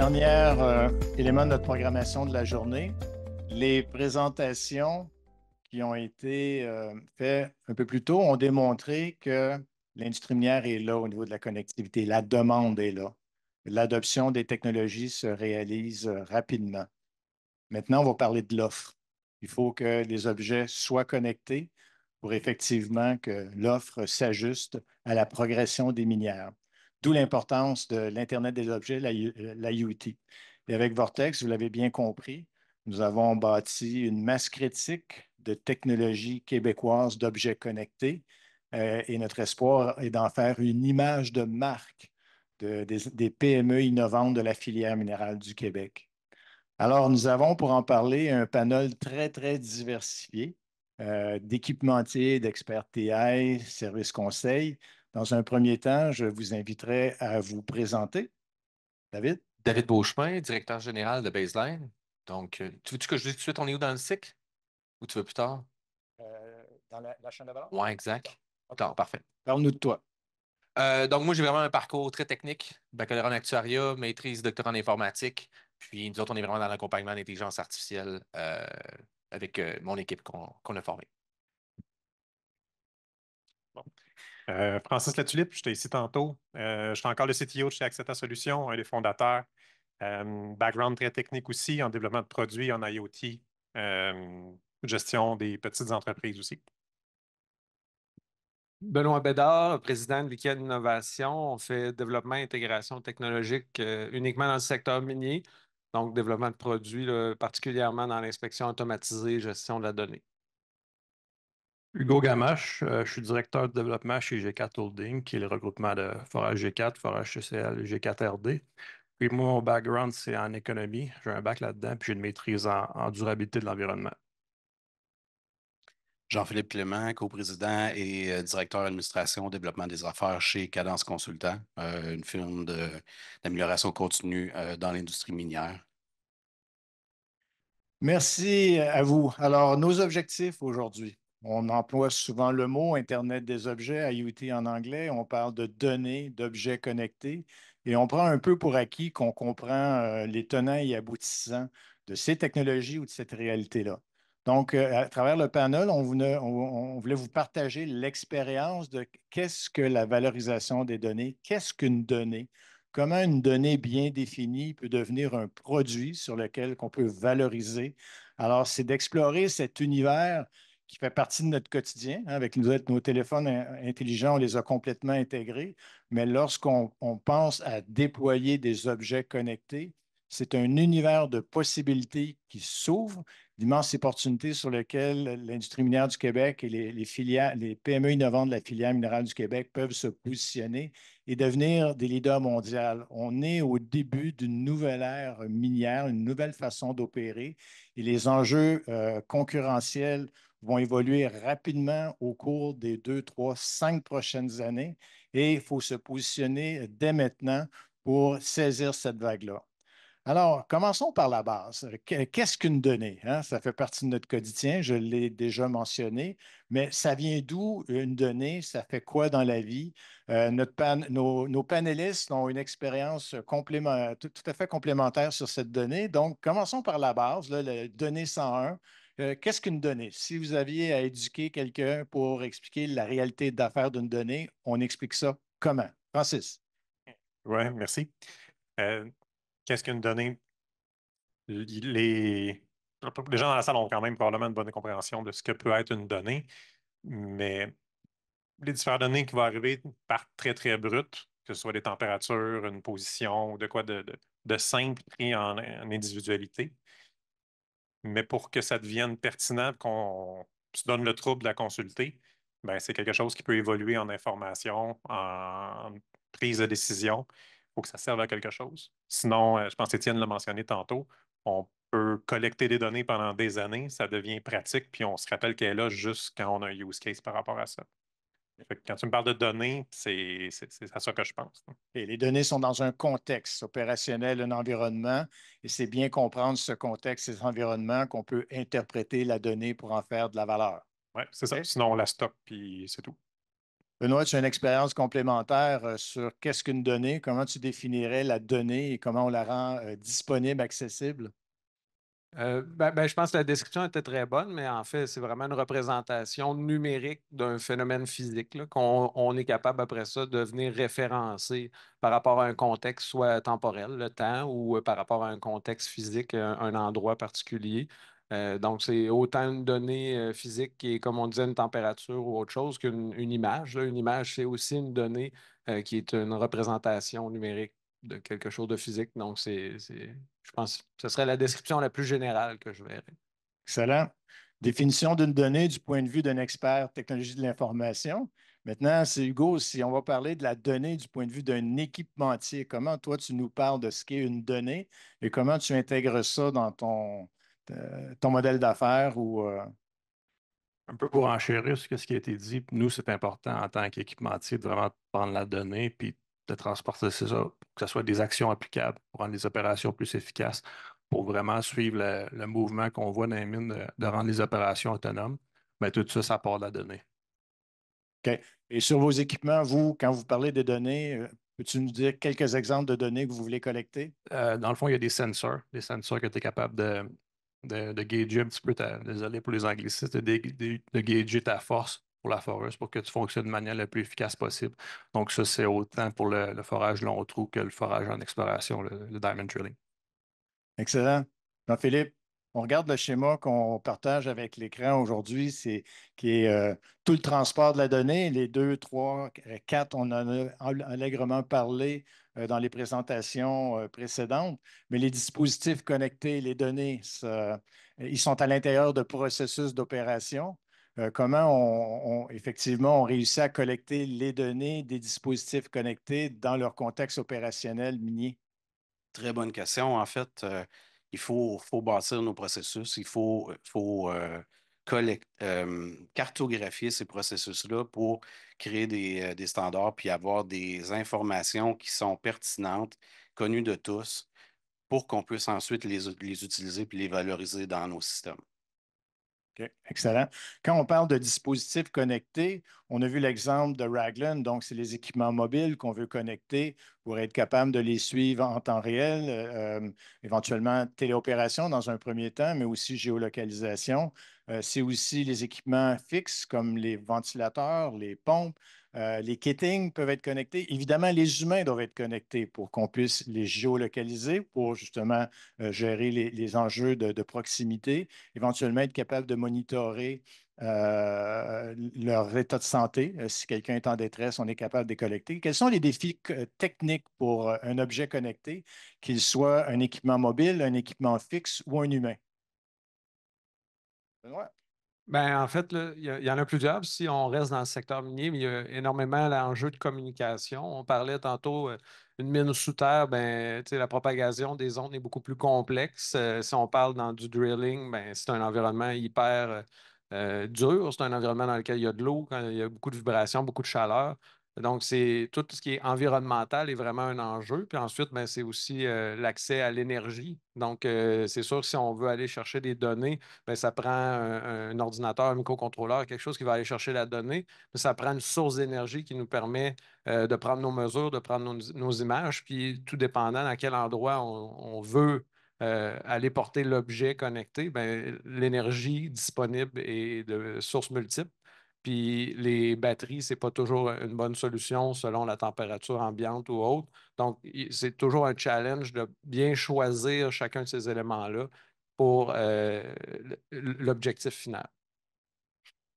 dernier élément de notre programmation de la journée, les présentations qui ont été faites un peu plus tôt ont démontré que l'industrie minière est là au niveau de la connectivité. La demande est là. L'adoption des technologies se réalise rapidement. Maintenant, on va parler de l'offre. Il faut que les objets soient connectés pour effectivement que l'offre s'ajuste à la progression des minières. D'où l'importance de l'Internet des objets, l'IoT. Et avec Vortex, vous l'avez bien compris, nous avons bâti une masse critique de technologies québécoises d'objets connectés et notre espoir est d'en faire une image de marque des PME innovantes de la filière minérale du Québec. Alors, nous avons pour en parler un panel très, très diversifié d'équipementiers, d'experts TI, services conseils. Dans un premier temps, je vous inviterai à vous présenter. David? David Beauchemin, directeur général de Baseline. Donc, tu veux que je dise tout de suite, on est où dans le cycle? Ou tu veux plus tard? Dans la chaîne de valeur? Ouais, exact. Plus OK. tard, parfait. Parle-nous de toi. Donc, moi, j'ai vraiment un parcours très technique. Baccalauréat en actuariat, maîtrise, doctorat en informatique. Puis, nous autres, on est vraiment dans l'accompagnement d'intelligence artificielle avec mon équipe qu'on a formée. Bon. Francis Latulippe, j'étais ici tantôt. Je suis encore le CTO de chez Accetta Solutions, un des fondateurs. Background très technique aussi en développement de produits, en IoT, gestion des petites entreprises aussi. Benoît Bédard, président de Liquide Innovation. On fait développement et intégration technologique uniquement dans le secteur minier, donc développement de produits, là, particulièrement dans l'inspection automatisée et gestion de la donnée. Hugo Gamache, je suis directeur de développement chez G4 Holding, qui est le regroupement de Forage G4, Forage CCL, G4RD. Puis moi, mon background, c'est en économie. J'ai un bac là-dedans, puis j'ai une maîtrise en durabilité de l'environnement. Jean-Philippe Clément, coprésident et directeur d'administration développement des affaires chez Cadence Consultant, une firme d'amélioration continue dans l'industrie minière. Merci à vous. Alors, nos objectifs aujourd'hui. On emploie souvent le mot Internet des objets, IoT en anglais. On parle de données, d'objets connectés. Et on prend un peu pour acquis qu'on comprend les tenants et aboutissants de ces technologies ou de cette réalité-là. Donc, à travers le panel, on voulait vous partager l'expérience de qu'est-ce que la valorisation des données, qu'est-ce qu'une donnée, comment une donnée bien définie peut devenir un produit sur lequel on peut valoriser. Alors, c'est d'explorer cet univers qui fait partie de notre quotidien. Avec nos téléphones intelligents, on les a complètement intégrés. Mais lorsqu'on pense à déployer des objets connectés, c'est un univers de possibilités qui s'ouvre, d'immenses opportunités sur lesquelles l'industrie minière du Québec et les PME innovantes de la filière minérale du Québec peuvent se positionner et devenir des leaders mondiaux. On est au début d'une nouvelle ère minière, une nouvelle façon d'opérer et les enjeux concurrentiels vont évoluer rapidement au cours des 2, 3, 5 prochaines années et il faut se positionner dès maintenant pour saisir cette vague-là. Alors, commençons par la base. Qu'est-ce qu'une donnée, hein? Ça fait partie de notre quotidien, je l'ai déjà mentionné, mais ça vient d'où une donnée? Ça fait quoi dans la vie? Nos panélistes ont une expérience tout à fait complémentaire sur cette donnée. Donc, commençons par la base, là, la donnée 101. Qu'est-ce qu'une donnée? Si vous aviez à éduquer quelqu'un pour expliquer la réalité d'affaires d'une donnée, on explique ça comment? Francis. Oui, merci. Qu'est-ce qu'une donnée? Les gens dans la salle ont quand même probablement une bonne compréhension de ce que peut être une donnée, mais les différentes données qui vont arriver partent très, très brutes, que ce soit des températures, une position, ou de quoi de simple pris en individualité. Mais pour que ça devienne pertinent, qu'on se donne le trouble de la consulter, ben, c'est quelque chose qui peut évoluer en information, en prise de décision. Il faut que ça serve à quelque chose. Sinon, je pense qu'Étienne l'a mentionné tantôt, on peut collecter des données pendant des années, ça devient pratique, puis on se rappelle qu'elle est là juste quand on a un use case par rapport à ça. Fait que quand tu me parles de données, c'est à ça que je pense. Et les données sont dans un contexte opérationnel, un environnement, et c'est bien comprendre ce contexte, ces environnements qu'on peut interpréter la donnée pour en faire de la valeur. Oui, c'est ça. OK? Sinon, on la stocke, puis c'est tout. Benoît, tu as une expérience complémentaire sur qu'est-ce qu'une donnée, comment tu définirais la donnée et comment on la rend disponible, accessible? Je pense que la description était très bonne, mais en fait, c'est vraiment une représentation numérique d'un phénomène physique là, qu'on est capable après ça de venir référencer par rapport à un contexte soit temporel, le temps, ou par rapport à un contexte physique, un endroit particulier. Donc, c'est autant une donnée physique qui est, comme on disait, une température ou autre chose qu'une image, là. Une image, c'est aussi une donnée qui est une représentation numérique de quelque chose de physique. Donc, je pense que ce serait la description la plus générale que je verrais. Excellent. Définition d'une donnée du point de vue d'un expert technologie de l'information. Maintenant, c'est Hugo, si on va parler de la donnée du point de vue d'un équipementier, comment toi tu nous parles de ce qu'est une donnée et comment tu intègres ça dans ton modèle d'affaires ou Un peu pour enchérir sur ce qui a été dit, nous, c'est important en tant qu'équipementier de vraiment prendre la donnée puis de transporter ça, pour que ce soit des actions applicables pour rendre les opérations plus efficaces, pour vraiment suivre le mouvement qu'on voit dans les mines de rendre les opérations autonomes. Mais tout ça, ça part de la donnée. OK. Et sur vos équipements, vous, quand vous parlez des données, peux-tu nous dire quelques exemples de données que vous voulez collecter? Dans le fond, il y a des sensors que tu es capable de gager un petit peu désolé pour les anglicistes, de gager ta force pour la foreuse pour que tu fonctionnes de manière la plus efficace possible. Donc, ça, c'est autant pour le forage long trou que le forage en exploration, le diamond drilling. Excellent. Jean-Philippe, on regarde le schéma qu'on partage avec l'écran aujourd'hui, qui est tout le transport de la donnée, les 2, 3, 4, on en a allègrement parlé dans les présentations précédentes, mais les dispositifs connectés, les données, ils sont à l'intérieur de processus d'opération. Comment effectivement on réussit à collecter les données des dispositifs connectés dans leur contexte opérationnel minier? Très bonne question. En fait, faut bâtir nos processus. Cartographier ces processus-là pour créer des standards puis avoir des informations qui sont pertinentes, connues de tous, pour qu'on puisse ensuite les utiliser puis les valoriser dans nos systèmes. OK, excellent. Quand on parle de dispositifs connectés, on a vu l'exemple de Raglan, donc c'est les équipements mobiles qu'on veut connecter pour être capable de les suivre en temps réel, éventuellement téléopération dans un premier temps, mais aussi géolocalisation. C'est aussi les équipements fixes comme les ventilateurs, les pompes. Les kittings peuvent être connectés. Évidemment, les humains doivent être connectés pour qu'on puisse les géolocaliser, pour justement gérer les enjeux de proximité, éventuellement être capable de monitorer leur état de santé. Si quelqu'un est en détresse, on est capable de les collecter. Quels sont les défis techniques pour un objet connecté, qu'il soit un équipement mobile, un équipement fixe ou un humain? Benoît? En fait, là, il y en a plusieurs. Si on reste dans le secteur minier, mais il y a énormément l'enjeu de communication. On parlait tantôt une mine sous terre, tu sais, la propagation des ondes est beaucoup plus complexe. Si on parle dans du drilling, c'est un environnement hyper dur. C'est un environnement dans lequel il y a de l'eau, quand il y a beaucoup de vibrations, beaucoup de chaleur. Donc, c'est tout ce qui est environnemental est vraiment un enjeu. Puis ensuite, c'est aussi l'accès à l'énergie. Donc, c'est sûr, si on veut aller chercher des données, ça prend un ordinateur, un microcontrôleur, quelque chose qui va aller chercher la donnée. Mais ça prend une source d'énergie qui nous permet de prendre nos mesures, de prendre nos images. Puis, tout dépendant à quel endroit on veut aller porter l'objet connecté, l'énergie disponible est de sources multiples. Puis les batteries, ce n'est pas toujours une bonne solution selon la température ambiante ou autre. Donc, c'est toujours un challenge de bien choisir chacun de ces éléments-là pour l'objectif final.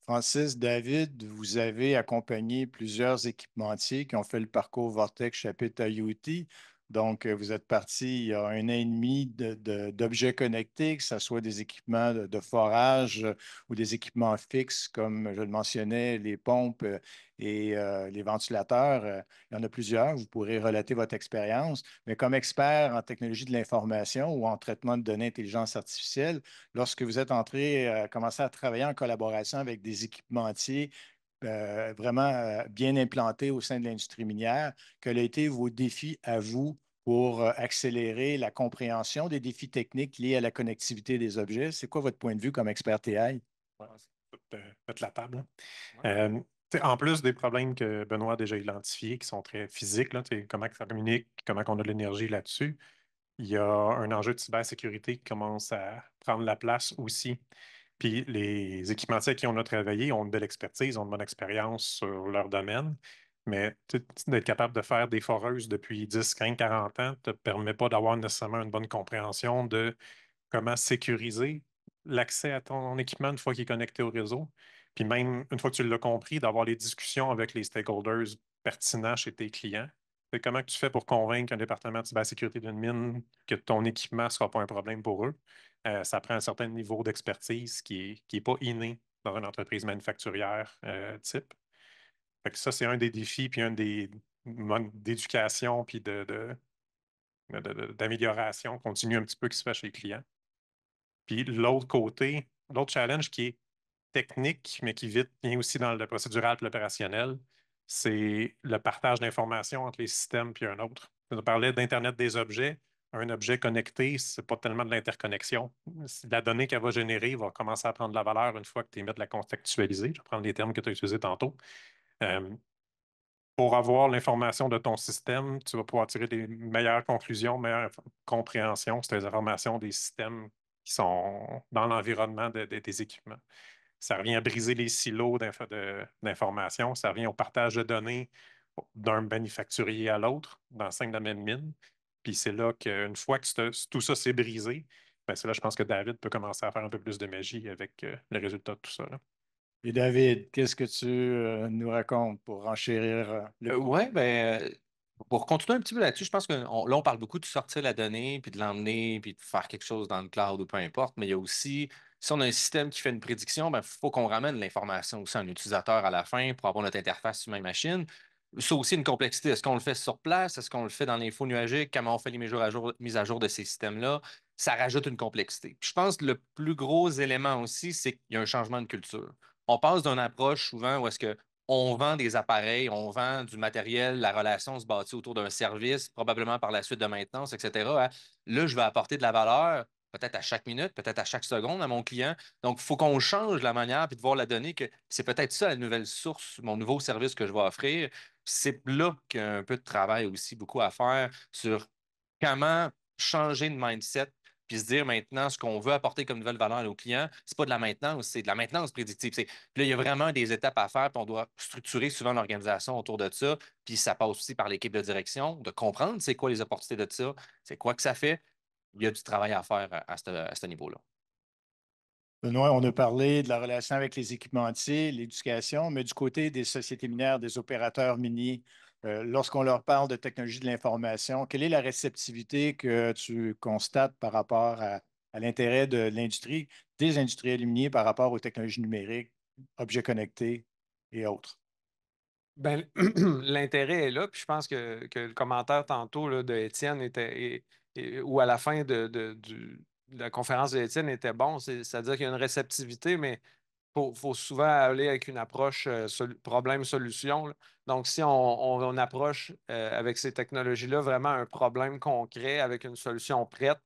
Francis, David, vous avez accompagné plusieurs équipementiers qui ont fait le parcours Vortex chapitre IoT. Donc, vous êtes parti il y a 1 an et demi d'objets connectés, que ce soit des équipements de forage ou des équipements fixes, comme je le mentionnais, les pompes et les ventilateurs. Il y en a plusieurs. Vous pourrez relater votre expérience. Mais comme expert en technologie de l'information ou en traitement de données intelligence artificielle, lorsque vous êtes entré, commencé à travailler en collaboration avec des équipementiers vraiment bien implantés au sein de l'industrie minière, quels ont été vos défis à vous pour accélérer la compréhension des défis techniques liés à la connectivité des objets? C'est quoi votre point de vue comme expert TI? Ouais, c'est tout, mettre la table, hein. En plus des problèmes que Benoît a déjà identifiés, qui sont très physiques, là, comment ça communique, comment on a de l'énergie là-dessus, il y a un enjeu de cybersécurité qui commence à prendre la place aussi. Puis les équipementiers avec qui on a travaillé ont de l'expertise, ont une bonne expérience sur leur domaine, mais d'être capable de faire des foreuses depuis 10, 15, 40 ans ne te permet pas d'avoir nécessairement une bonne compréhension de comment sécuriser l'accès à ton équipement une fois qu'il est connecté au réseau. Puis même une fois que tu l'as compris, d'avoir les discussions avec les stakeholders pertinents chez tes clients. Comment tu fais pour convaincre un département de cybersécurité d'une mine que ton équipement ne sera pas un problème pour eux? Ça prend un certain niveau d'expertise qui est pas inné dans une entreprise manufacturière type. Fait que ça, c'est un des défis, puis un des modes d'éducation, puis d'amélioration continue un petit peu qui se fait chez les clients. Puis l'autre côté, l'autre challenge qui est technique, mais qui vite vient aussi dans le procédural et l'opérationnel, c'est le partage d'informations entre les systèmes puis un autre. On parlait d'Internet des objets. Un objet connecté, ce n'est pas tellement de l'interconnexion. La donnée qu'elle va générer va commencer à prendre de la valeur une fois que tu es mis de la contextualiser. Je vais prendre les termes que tu as utilisés tantôt. Pour avoir l'information de ton système, tu vas pouvoir tirer des meilleures conclusions, meilleure compréhension sur les informations des systèmes qui sont dans l'environnement des équipements. Ça revient à briser les silos d'informations, ça revient au partage de données d'un manufacturier à l'autre dans 5 domaines mines. Puis c'est là qu'une fois que tout ça s'est brisé, ben c'est là, je pense que David peut commencer à faire un peu plus de magie avec le résultat de tout ça, là. Et David, qu'est-ce que tu nous racontes pour enchérir le propos? Ouais, ben, pour continuer un petit peu là-dessus, je pense que là, on parle beaucoup de sortir la donnée, puis de l'emmener, puis de faire quelque chose dans le cloud ou peu importe, mais il y a aussi, si on a un système qui fait une prédiction, il faut qu'on ramène l'information aussi à un utilisateur à la fin pour avoir notre interface humain-machine. Ça aussi, une complexité. Est-ce qu'on le fait sur place? Est-ce qu'on le fait dans l'info nuagique? Comment on fait les mises à jour de ces systèmes-là? Ça rajoute une complexité. Puis je pense que le plus gros élément aussi, c'est qu'il y a un changement de culture. On passe d'une approche souvent où est-ce que on vend des appareils, on vend du matériel, la relation se bâtit autour d'un service, probablement par la suite de maintenance, etc. Là, je vais apporter de la valeur, peut-être à chaque minute, peut-être à chaque seconde à mon client. Donc, il faut qu'on change la manière puis de voir la donnée que c'est peut-être ça la nouvelle source, mon nouveau service que je vais offrir. C'est là qu'il y a un peu de travail aussi, beaucoup à faire sur comment changer de mindset puis se dire maintenant ce qu'on veut apporter comme nouvelle valeur à nos clients, c'est pas de la maintenance, c'est de la maintenance prédictive. Puis là, il y a vraiment des étapes à faire, puis on doit structurer souvent l'organisation autour de ça. Puis ça passe aussi par l'équipe de direction, de comprendre c'est quoi les opportunités de ça, c'est quoi que ça fait. Il y a du travail à faire à ce niveau-là. Benoît, on a parlé de la relation avec les équipementiers, l'éducation, mais du côté des sociétés minières, des opérateurs miniers, lorsqu'on leur parle de technologie de l'information, quelle est la réceptivité que tu constates par rapport à l'intérêt de l'industrie, des industriels miniers par rapport aux technologies numériques, objets connectés et autres? Ben, l'intérêt est là, puis je pense que le commentaire tantôt là, de Étienne ou à la fin de la conférence de Étienne était bon, c'est-à-dire qu'il y a une réceptivité, mais faut souvent aller avec une approche problème-solution, là. Donc, si on approche avec ces technologies-là vraiment un problème concret avec une solution prête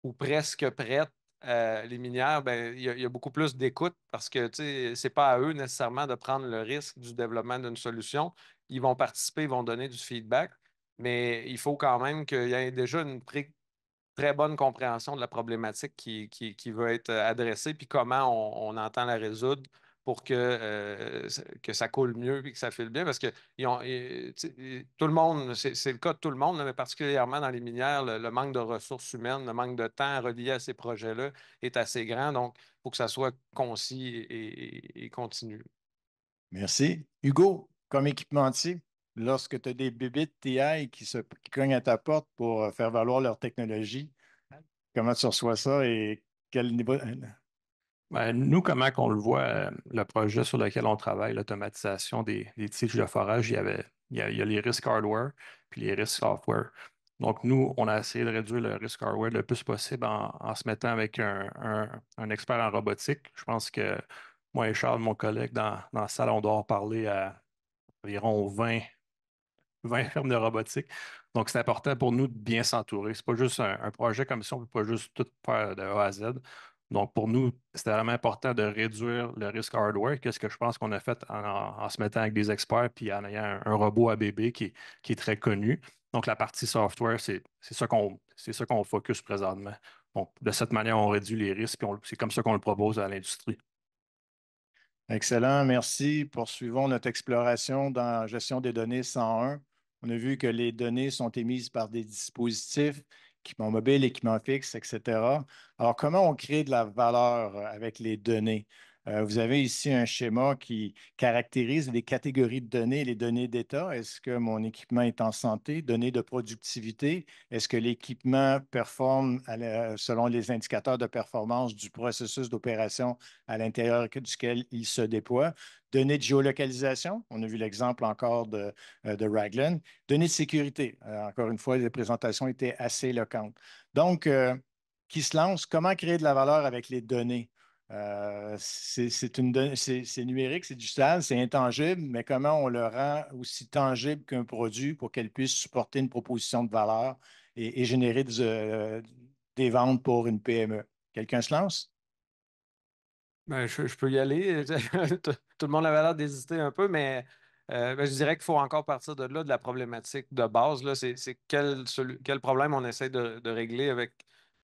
ou presque prête, les minières, ben, il y a beaucoup plus d'écoute parce que ce n'est pas à eux nécessairement de prendre le risque du développement d'une solution. Ils vont participer, ils vont donner du feedback, mais il faut quand même qu'il y ait déjà une très bonne compréhension de la problématique qui veut être adressée, puis comment on entend la résoudre pour que ça coule mieux et que ça file bien. Parce que tu sais, tout le monde, c'est le cas de tout le monde, là, mais particulièrement dans les minières, le manque de ressources humaines, le manque de temps relié à ces projets-là est assez grand. Donc, il faut que ça soit concis et continu. Merci. Hugo, comme équipementier, lorsque tu as des bébites TI qui cognent à ta porte pour faire valoir leur technologie, comment tu reçois ça et quel niveau? Ben, nous, comment qu'on le voit, le projet sur lequel on travaille, l'automatisation des tiges de forage, il y a les risques hardware puis les risques software. Donc, nous, on a essayé de réduire le risque hardware le plus possible en se mettant avec un expert en robotique. Je pense que moi et Charles, mon collègue, dans la salle, on doit en parler à environ 20 fermes de robotique. Donc, c'est important pour nous de bien s'entourer. C'est pas juste un projet comme ça, on ne peut pas juste tout faire de A à Z. Donc, pour nous, c'était vraiment important de réduire le risque hardware. Qu'est-ce que je pense qu'on a fait en se mettant avec des experts puis en ayant un robot ABB qui est très connu. Donc, la partie software, c'est ça qu'on focus présentement. Donc, de cette manière, on réduit les risques, puis c'est comme ça qu'on le propose à l'industrie. Excellent, merci. Poursuivons notre exploration dans la gestion des données 101. On a vu que les données sont émises par des dispositifs, équipements mobiles, équipements fixes, etc. Alors, comment on crée de la valeur avec les données? Vous avez ici un schéma qui caractérise les catégories de données, les données d'état. Est-ce que mon équipement est en santé? Données de productivité. Est-ce que l'équipement performe selon les indicateurs de performance du processus d'opération à l'intérieur duquel il se déploie? Données de géolocalisation. On a vu l'exemple encore de Raglan. Données de sécurité. Encore une fois, les présentations étaient assez éloquentes. Donc, qui se lance? Comment créer de la valeur avec les données? C'est numérique, c'est digital, c'est intangible, mais comment on le rend aussi tangible qu'un produit pour qu'elle puisse supporter une proposition de valeur et générer des ventes pour une PME? Quelqu'un se lance? Ben, je peux y aller. Tout le monde avait l'air d'hésiter un peu, mais ben, je dirais qu'il faut encore partir de là, de la problématique de base. Là, c'est quel problème on essaie de régler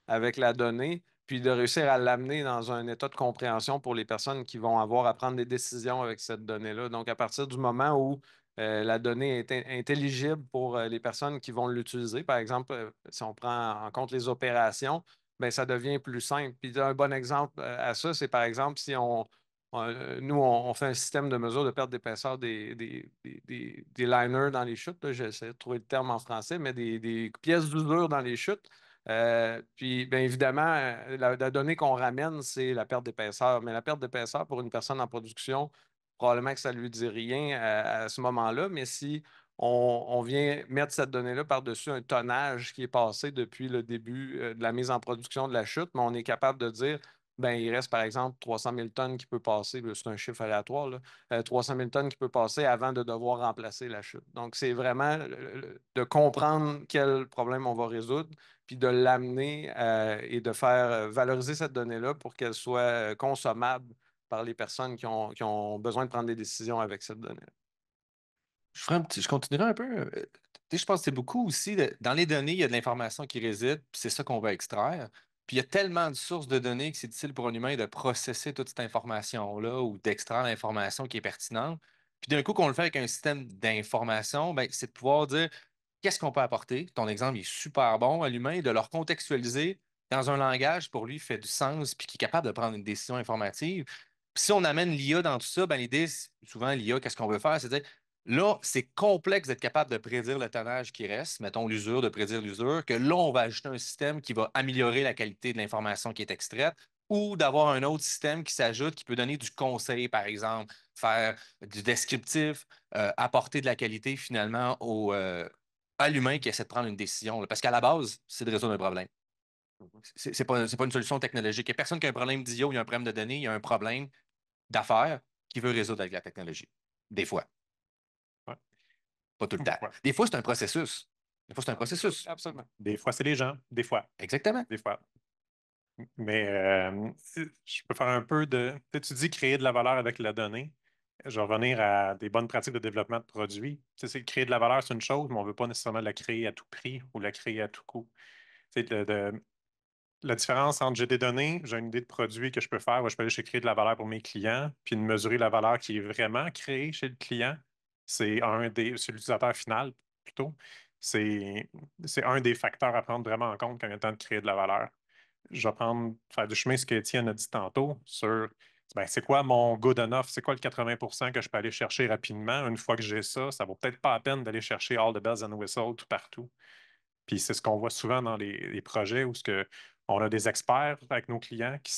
avec la donnée, puis de réussir à l'amener dans un état de compréhension pour les personnes qui vont avoir à prendre des décisions avec cette donnée-là. Donc, à partir du moment où la donnée est intelligible pour les personnes qui vont l'utiliser, par exemple, si on prend en compte les opérations, ben, ça devient plus simple. Puis un bon exemple à ça, c'est par exemple si nous, on fait un système de mesure de perte d'épaisseur des liners dans les chutes. Là. J'essaie de trouver le terme en français, mais des pièces d'usure dans les chutes. Puis, bien évidemment, la donnée qu'on ramène, c'est la perte d'épaisseur. Mais la perte d'épaisseur pour une personne en production, probablement que ça ne lui dit rien à ce moment-là. Mais si on vient mettre cette donnée-là par-dessus un tonnage qui est passé depuis le début de la mise en production de la chute, mais on est capable de dire, ben, il reste par exemple 300 000 tonnes qui peut passer, là, c'est un chiffre aléatoire, là, 300 000 tonnes qui peut passer avant de devoir remplacer la chute. Donc, c'est vraiment de comprendre quel problème on va résoudre, puis de l'amener et de faire valoriser cette donnée-là pour qu'elle soit consommable par les personnes qui ont besoin de prendre des décisions avec cette donnée. Je continuerai un peu. Tu sais, je pense que c'est beaucoup aussi, dans les données, il y a de l'information qui réside, puis c'est ça qu'on va extraire. Puis il y a tellement de sources de données que c'est difficile pour un humain de processer toute cette information-là ou d'extraire l'information qui est pertinente. Puis d'un coup, qu'on le fait avec un système d'information, ben, c'est de pouvoir dire qu'est-ce qu'on peut apporter. Ton exemple il est super bon à l'humain, de le recontextualiser dans un langage pour lui qui fait du sens puis qui est capable de prendre une décision informative. Puis si on amène l'IA dans tout ça, ben, l'idée, souvent, l'IA, qu'est-ce qu'on veut faire? C'est de dire là, c'est complexe d'être capable de prédire le tonnage qui reste, mettons l'usure, de prédire l'usure, que là, on va ajouter un système qui va améliorer la qualité de l'information qui est extraite, ou d'avoir un autre système qui s'ajoute, qui peut donner du conseil, par exemple, faire du descriptif, apporter de la qualité finalement à l'humain qui essaie de prendre une décision. Là. Parce qu'à la base, c'est de résoudre un problème. C'est pas une solution technologique. Il n'y a personne qui a un problème d'IA ou il y a un problème de données, il y a un problème d'affaires qui veut résoudre avec la technologie. Des fois. Ouais. Pas tout le temps. Ouais. Des fois, c'est un processus. Des fois, c'est un processus. Absolument. Des fois, c'est les gens. Des fois. Exactement. Des fois. Mais je peux faire un peu de. Tu dis créer de la valeur avec la donnée. Je vais revenir à des bonnes pratiques de développement de produits. Créer de la valeur, c'est une chose, mais on ne veut pas nécessairement la créer à tout prix ou la créer à tout coût. La différence entre j'ai des données, j'ai une idée de produit que je peux faire, où je peux aller chercher créer de la valeur pour mes clients, puis de mesurer la valeur qui est vraiment créée chez le client, c'est l'utilisateur final plutôt. C'est un des facteurs à prendre vraiment en compte quand il est temps de créer de la valeur. Je vais faire du chemin ce qu'Étienne a dit tantôt sur ben, c'est quoi mon good enough, c'est quoi le 80 que je peux aller chercher rapidement. Une fois que j'ai ça, ça vaut peut-être pas la peine d'aller chercher all the bells and whistles tout partout. Puis c'est ce qu'on voit souvent dans les projets où on a des experts avec nos clients qui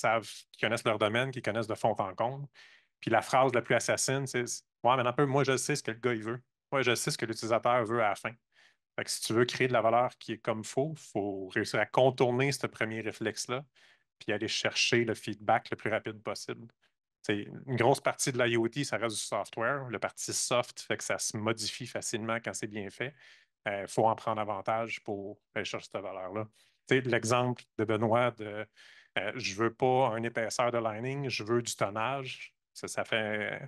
connaissent leur domaine, qui connaissent de fond en comble. Puis la phrase la plus assassine, c'est ouais, mais un peu, moi, je sais ce que le gars il veut. Moi, je sais ce que l'utilisateur veut à la fin. Fait que si tu veux créer de la valeur qui est comme il faut réussir à contourner ce premier réflexe-là, puis aller chercher le feedback le plus rapide possible. C'est une grosse partie de l'IoT, ça reste du software. Le partie soft fait que ça se modifie facilement quand c'est bien fait. Il faut en prendre avantage pour aller chercher cette valeur-là. L'exemple de Benoît Je ne veux pas une épaisseur de lining, je veux du tonnage. Ça fait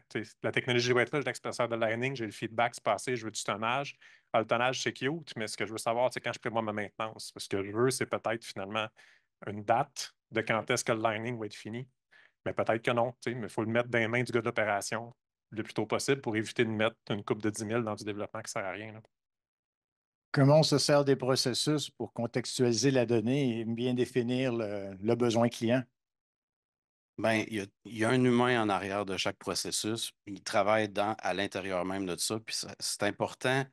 la technologie doit être là, j'ai l'épaisseur de lining, j'ai le feedback se passer, je veux du tonnage. Le tonnage, c'est cute, mais ce que je veux savoir, c'est quand je prévois ma maintenance. Ce que je veux, c'est peut-être finalement une date de quand est-ce que le lining va être fini. Mais peut-être que non, mais il faut le mettre dans les mains du gars de l'opération le plus tôt possible pour éviter de mettre une coupe de 10 000 dans du développement qui ne sert à rien, là. Comment on se sert des processus pour contextualiser la donnée et bien définir le besoin client? Ben, il y a un humain en arrière de chaque processus. Il travaille à l'intérieur même de ça. Puis c'est important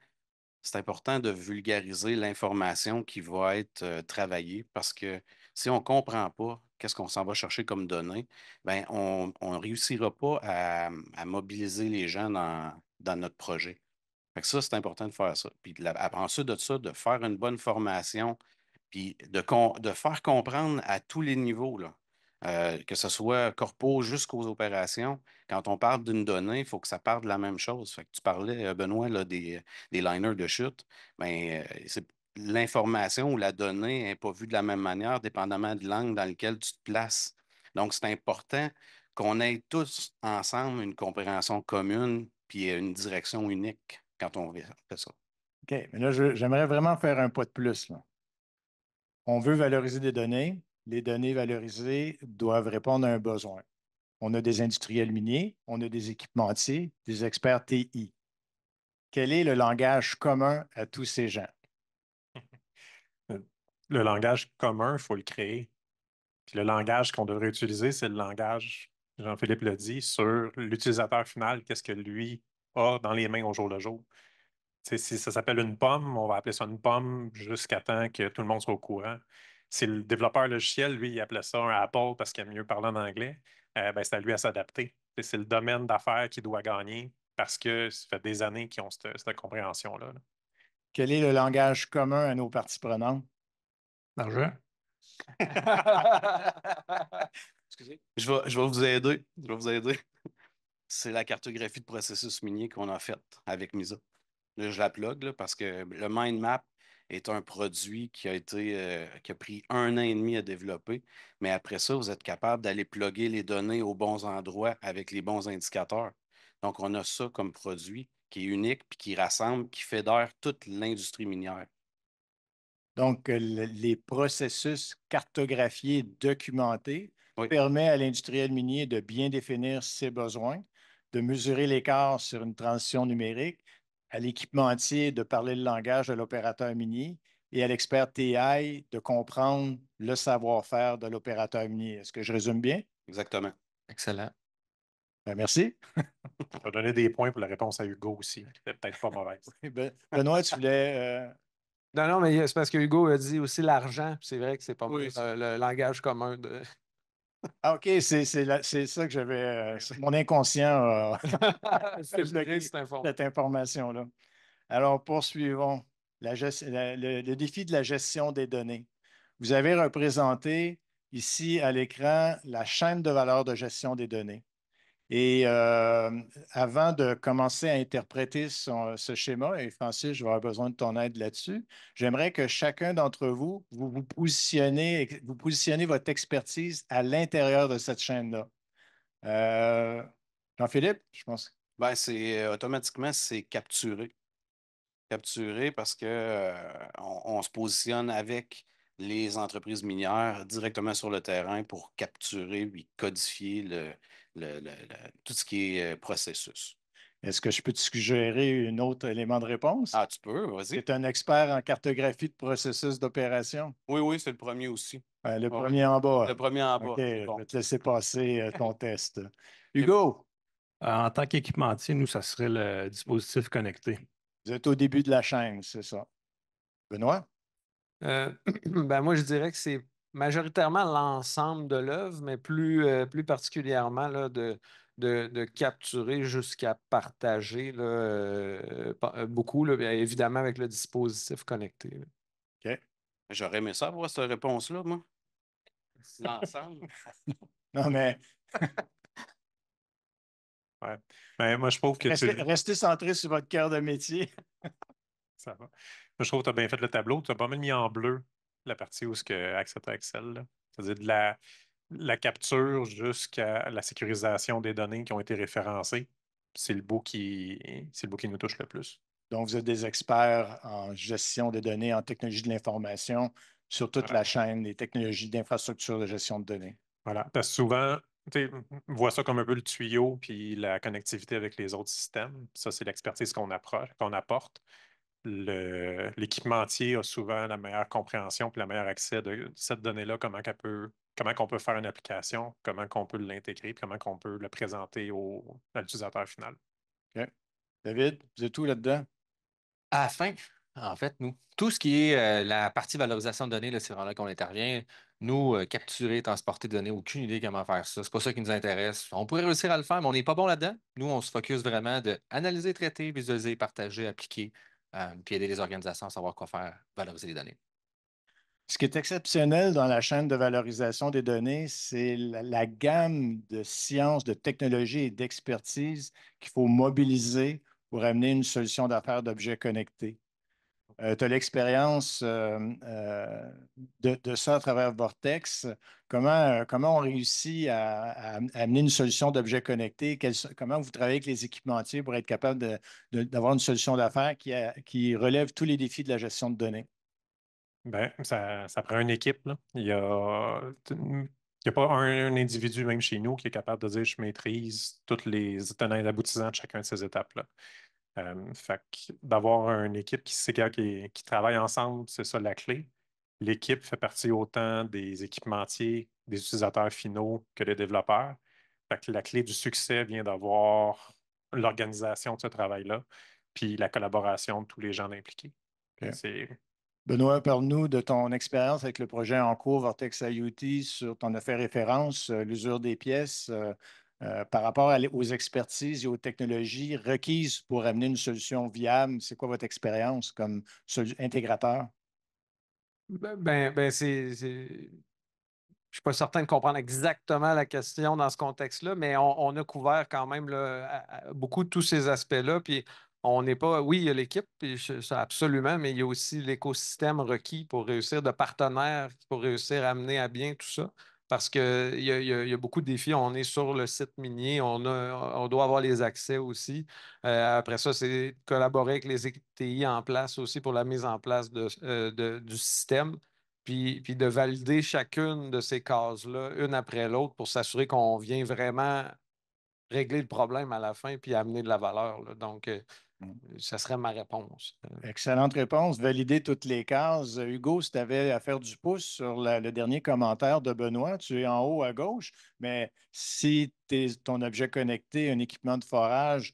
de vulgariser l'information qui va être travaillée parce que si on ne comprend pas qu'est-ce qu'on s'en va chercher comme données, ben, on ne réussira pas à mobiliser les gens dans notre projet. Fait que ça, c'est important de faire ça. Puis ensuite de ça, de faire une bonne formation, puis de faire comprendre à tous les niveaux, là, que ce soit corpo jusqu'aux opérations. Quand on parle d'une donnée, il faut que ça parte de la même chose. Fait que tu parlais, Benoît, là, des liners de chute. Bien, l'information ou la donnée n'est pas vue de la même manière, dépendamment de l'angle dans lequel tu te places. Donc, c'est important qu'on ait tous ensemble une compréhension commune puis une direction unique quand on fait ça. OK, mais là, j'aimerais vraiment faire un pas de plus, là. On veut valoriser des données. Les données valorisées doivent répondre à un besoin. On a des industriels miniers, on a des équipementiers, des experts TI. Quel est le langage commun à tous ces gens? Le langage commun, il faut le créer. Puis le langage qu'on devrait utiliser, c'est le langage, Jean-Philippe l'a dit, sur l'utilisateur final, qu'est-ce que lui a dans les mains au jour le jour. Si ça s'appelle une pomme, on va appeler ça une pomme jusqu'à temps que tout le monde soit au courant. Si le développeur logiciel, lui, il appelait ça un Apple parce qu'il a mieux parlé en anglais, ben, c'est à lui à s'adapter. C'est le domaine d'affaires qui doit gagner parce que ça fait des années qu'ils ont cette compréhension-là, là. Quel est le langage commun à nos parties prenantes? L'argent? Excusez. Je vais vous aider. Je vais vous aider. C'est la cartographie de processus minier qu'on a faite avec MISA. Là, je la plug là, parce que le mind map est un produit qui a pris 1 an et demi à développer. Mais après ça, vous êtes capable d'aller plugger les données aux bons endroits avec les bons indicateurs. Donc, on a ça comme produit qui est unique puis qui rassemble, qui fédère toute l'industrie minière. Donc, les processus cartographiés, documentés, Oui, permet à l'industriel minier de bien définir ses besoins, de mesurer l'écart sur une transition numérique, à l'équipementier de parler le langage de l'opérateur minier et à l'expert TI de comprendre le savoir-faire de l'opérateur minier. Est-ce que je résume bien? exactement. Excellent. Ben, merci. Je vais donner des points pour la réponse à Hugo aussi, qui était peut-être pas mauvaise. Benoît, tu voulais. Non, non, mais c'est parce que Hugo a dit aussi l'argent. Puis c'est vrai que c'est pas Oui. le langage commun de. Ah, OK, c'est ça que j'avais. Mon inconscient a bloqué cette information. cette information-là. Alors, poursuivons. Le défi de la gestion des données. Vous avez représenté ici à l'écran la chaîne de valeur de gestion des données. Et avant de commencer à interpréter ce schéma, et Francis, je vais avoir besoin de ton aide là-dessus, j'aimerais que chacun d'entre vous, vous positionnez votre expertise à l'intérieur de cette chaîne-là. Euh, Jean-Philippe, je pense. Ben, automatiquement, c'est capturé. Capturé parce que on se positionne avec les entreprises minières directement sur le terrain pour capturer et codifier tout ce qui est processus. Est-ce que je peux te suggérer un autre élément de réponse? Ah, tu peux, Tu vas-y. es un expert en cartographie de processus d'opération. Oui, oui, c'est le premier aussi. Le Ah oui. premier en bas. Le premier en OK, bas. C'est je bon. vais te laisser passer ton test. Hugo, En tant qu'équipementier, nous, ça serait le dispositif connecté. vous êtes au début de la chaîne, c'est ça. Benoît? Ben moi, je dirais que c'est majoritairement l'ensemble de l'œuvre, mais plus particulièrement là, de capturer jusqu'à partager là, beaucoup, là, bien évidemment avec le dispositif connecté, là. OK. J'aurais aimé ça avoir cette réponse-là, moi. L'ensemble. Non, mais Ouais. Mais moi, je trouve que restez centré sur votre cœur de métier. ça va. Moi, je trouve que tu as bien fait le tableau. Tu as pas mal mis en bleu la partie où ce que Access to Excel, là. C'est-à-dire de la capture jusqu'à la sécurisation des données qui ont été référencées. C'est le bout c'est le bout qui nous touche le plus. Donc, vous êtes des experts en gestion des données, en technologie de l'information, sur toute Voilà. la chaîne des technologies d'infrastructure de gestion de données. Voilà. Parce que souvent, on voit ça comme un peu le tuyau puis la connectivité avec les autres systèmes. Ça, c'est l'expertise qu'on apporte. L'équipementier a souvent la meilleure compréhension puis le meilleur accès de cette donnée-là, comment qu'on peut faire une application, comment qu'on peut l'intégrer, puis comment qu'on peut le présenter à l'utilisateur final. OK. David, vous êtes où là-dedans? À la fin, en fait, nous, tout ce qui est la partie valorisation de données, là, c'est vraiment là qu'on intervient. Nous, capturer, transporter des données, aucune idée comment faire ça. C'est pas ça qui nous intéresse. On pourrait réussir à le faire, mais on n'est pas bon là-dedans. Nous, on se focus vraiment de analyser, traiter, visualiser, partager, appliquer, puis aider les organisations à savoir quoi faire, valoriser les données. Ce qui est exceptionnel dans la chaîne de valorisation des données, c'est la gamme de sciences, de technologies et d'expertise qu'il faut mobiliser pour amener une solution d'affaires d'objets connectés. Tu as l'expérience de ça à travers Vortex. Comment on réussit à amener une solution d'objets connectés? Comment vous travaillez avec les équipementiers pour être capable d'avoir une solution d'affaires qui relève tous les défis de la gestion de données? Ben, ça prend une équipe, là. Il y a pas un individu, même chez nous, qui est capable de dire je maîtrise toutes les tenants et aboutissants de chacun de ces étapes-là. Fait que d'avoir une équipe qui travaille ensemble, c'est ça la clé. L'équipe fait partie autant des équipementiers, des utilisateurs finaux que des développeurs. Fait que la clé du succès vient d'avoir l'organisation de ce travail-là, puis la collaboration de tous les gens impliqués. OK. C'est Benoît, parle-nous de ton expérience avec le projet en cours Vortex IoT sur ton affaire référence, l'usure des pièces, par rapport aux expertises et aux technologies requises pour amener une solution viable. C'est quoi votre expérience comme intégrateur? Je suis pas certain de comprendre exactement la question dans ce contexte-là, mais on a couvert quand même là, beaucoup de tous ces aspects-là. Puis on n'est pas, oui, il y a l'équipe, puis ça, absolument, mais il y a aussi l'écosystème requis pour réussir, de partenaires pour réussir à mener à bien tout ça. Parce qu'il y a beaucoup de défis. On est sur le site minier, on doit avoir les accès aussi. Après ça, c'est de collaborer avec les équipes TI en place aussi pour la mise en place du système. Puis de valider chacune de ces cases-là, une après l'autre, pour s'assurer qu'on vient vraiment régler le problème à la fin puis amener de la valeur, là. Donc, ça serait ma réponse. Excellente réponse. Valider toutes les cases. Hugo, si tu avais à faire du pouce sur le dernier commentaire de Benoît, tu es en haut à gauche, mais si ton objet connecté, un équipement de forage,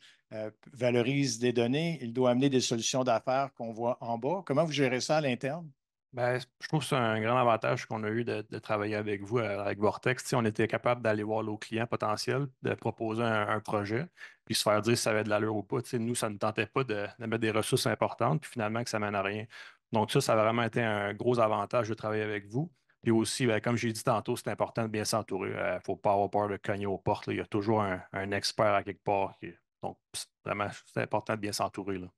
valorise des données, il doit amener des solutions d'affaires qu'on voit en bas. Comment vous gérez ça à l'interne? Ben, je trouve que c'est un grand avantage qu'on a eu de travailler avec vous, avec Vortex. Tu sais, on était capable d'aller voir nos clients potentiels, de proposer un projet, puis se faire dire si ça avait de l'allure ou pas. Tu sais, nous, ça ne tentait pas de mettre des ressources importantes, puis finalement que ça mène à rien. Donc ça a vraiment été un gros avantage de travailler avec vous. Puis aussi, ben, comme j'ai dit tantôt, c'est important de bien s'entourer. Il ne faut pas avoir peur de cogner aux portes, là. Il y a toujours un expert à quelque part. Donc, vraiment, c'est important de bien s'entourer, là.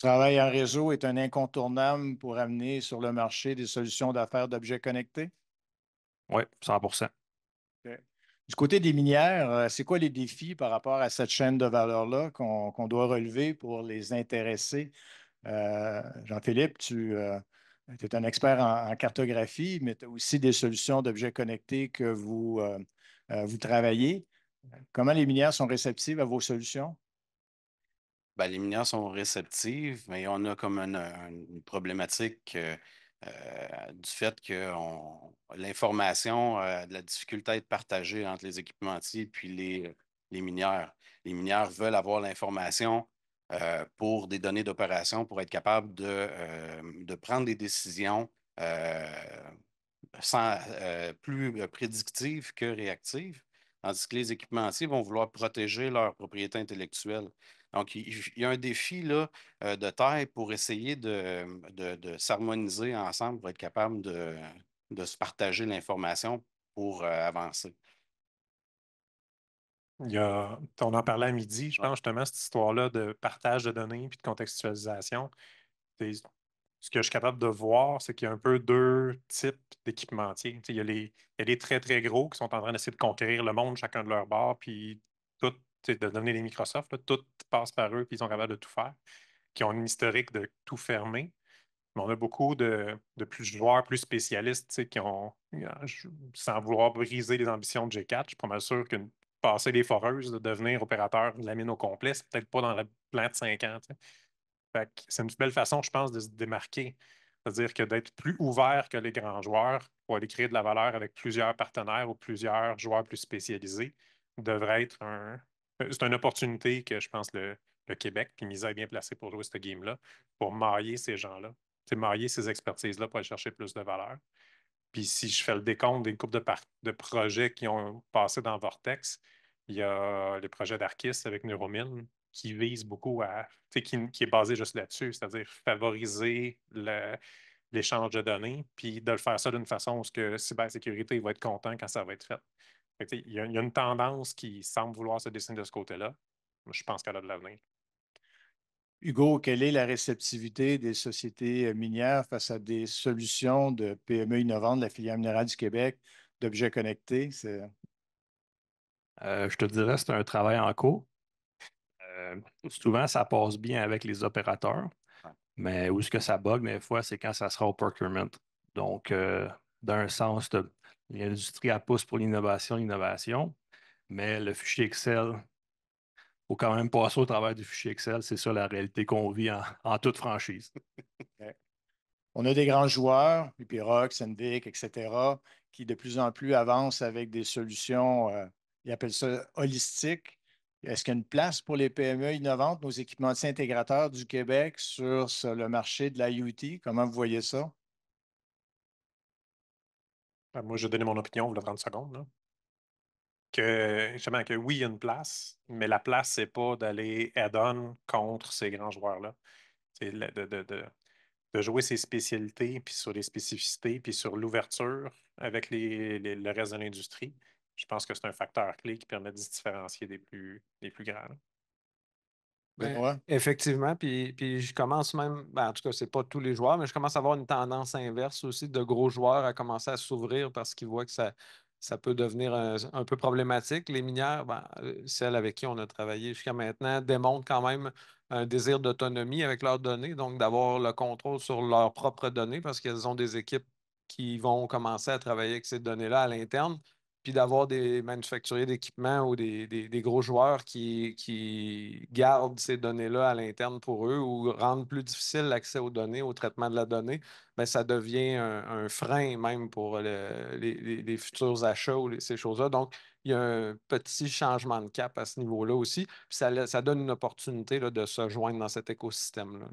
Travail en réseau est un incontournable pour amener sur le marché des solutions d'affaires d'objets connectés. Oui, 100%. OK. Du côté des minières, c'est quoi les défis par rapport à cette chaîne de valeur-là qu'on doit relever pour les intéresser? Jean-Philippe, tu es un expert en cartographie, mais tu as aussi des solutions d'objets connectés que vous travaillez. Comment les minières sont réceptives à vos solutions? Ben, les mineurs sont réceptifs, mais on a comme une problématique du fait que l'information de la difficulté à être partagée entre les équipementiers puis les mineurs. Les mineurs veulent avoir l'information pour des données d'opération pour être capables de prendre des décisions plus prédictives que réactives, tandis que les équipementiers vont vouloir protéger leur propriété intellectuelle. Donc, il y a un défi là, de taille pour essayer de s'harmoniser ensemble pour être capable de se partager l'information pour avancer. On en parlait à midi, je Ouais. pense justement, cette histoire-là de partage de données puis de contextualisation. ce que je suis capable de voir, c'est qu'il y a un peu deux types d'équipementiers. Tu sais, il y a les très, très gros qui sont en train d'essayer de conquérir le monde, chacun de leur bord, puis tout, tu sais, de devenir les Microsoft, là, tout passe par eux, puis ils sont capables de tout faire, qui ont une historique de tout fermer. Mais on a beaucoup de plus joueurs, plus spécialistes, tu sais, qui ont, sans vouloir briser les ambitions de G4, je suis pas mal sûr que passer les foreuses, de devenir opérateur de la mine au complet, c'est peut-être pas dans le plan de 5 ans. Tu sais. Fait que c'est une belle façon, je pense, de se démarquer. C'est-à-dire que d'être plus ouvert que les grands joueurs pour aller créer de la valeur avec plusieurs partenaires ou plusieurs joueurs plus spécialisés devrait être c'est une opportunité que je pense le Québec, puis Misa est bien placé pour jouer ce game-là, pour mailler ces gens-là, c'est mailler ces expertises-là pour aller chercher plus de valeur. Puis si je fais le décompte des coupes de projets qui ont passé dans Vortex, il y a les projets d'Arkis avec Neuromine qui visent beaucoup à, tu sais, qui est basé juste là-dessus, c'est-à-dire favoriser l'échange de données, puis de le faire ça d'une façon où ce que cybersécurité va être content quand ça va être fait. Fait que, tu sais, il y a une tendance qui semble vouloir se dessiner de ce côté-là. Je pense qu'elle a de l'avenir. Hugo, quelle est la réceptivité des sociétés minières face à des solutions de PME innovantes de la filière minérale du Québec, d'objets connectés? Je te dirais, c'est un travail en cours. Souvent, ça passe bien avec les opérateurs, mais où est-ce que ça bug, des fois, c'est quand ça sera au procurement. Donc, d'un sens, l'industrie elle pousse pour l'innovation, mais le fichier Excel, il faut quand même passer au travers du fichier Excel. C'est ça la réalité qu'on vit en toute franchise. On a des grands joueurs, Epiroc, Sandvik, etc., qui de plus en plus avancent avec des solutions, ils appellent ça holistiques. Est-ce qu'il y a une place pour les PME innovantes, nos équipementiers intégrateurs du Québec sur le marché de l'IoT? Comment vous voyez ça? Moi, je vais donner mon opinion, vous 30 secondes. Là. Justement, que oui, il y a une place, mais la place, c'est pas d'aller add-on contre ces grands joueurs-là. C'est de jouer ses spécialités, puis sur les spécificités, puis sur l'ouverture avec le reste de l'industrie. Je pense que c'est un facteur clé qui permet de se différencier des plus grands. Là. Benoît? Effectivement, puis je commence même, en tout cas, c'est pas tous les joueurs, mais je commence à avoir une tendance inverse aussi de gros joueurs à commencer à s'ouvrir parce qu'ils voient que ça peut devenir un peu problématique. Les minières, celles avec qui on a travaillé jusqu'à maintenant, démontrent quand même un désir d'autonomie avec leurs données, donc d'avoir le contrôle sur leurs propres données parce qu'elles ont des équipes qui vont commencer à travailler avec ces données-là à l'interne puis d'avoir des manufacturiers d'équipements ou des gros joueurs qui gardent ces données-là à l'interne pour eux ou rendent plus difficile l'accès aux données, au traitement de la donnée, bien, ça devient un frein même pour les futurs achats ou ces choses-là. Donc, il y a un petit changement de cap à ce niveau-là aussi. Puis ça donne une opportunité là, de se joindre dans cet écosystème-là.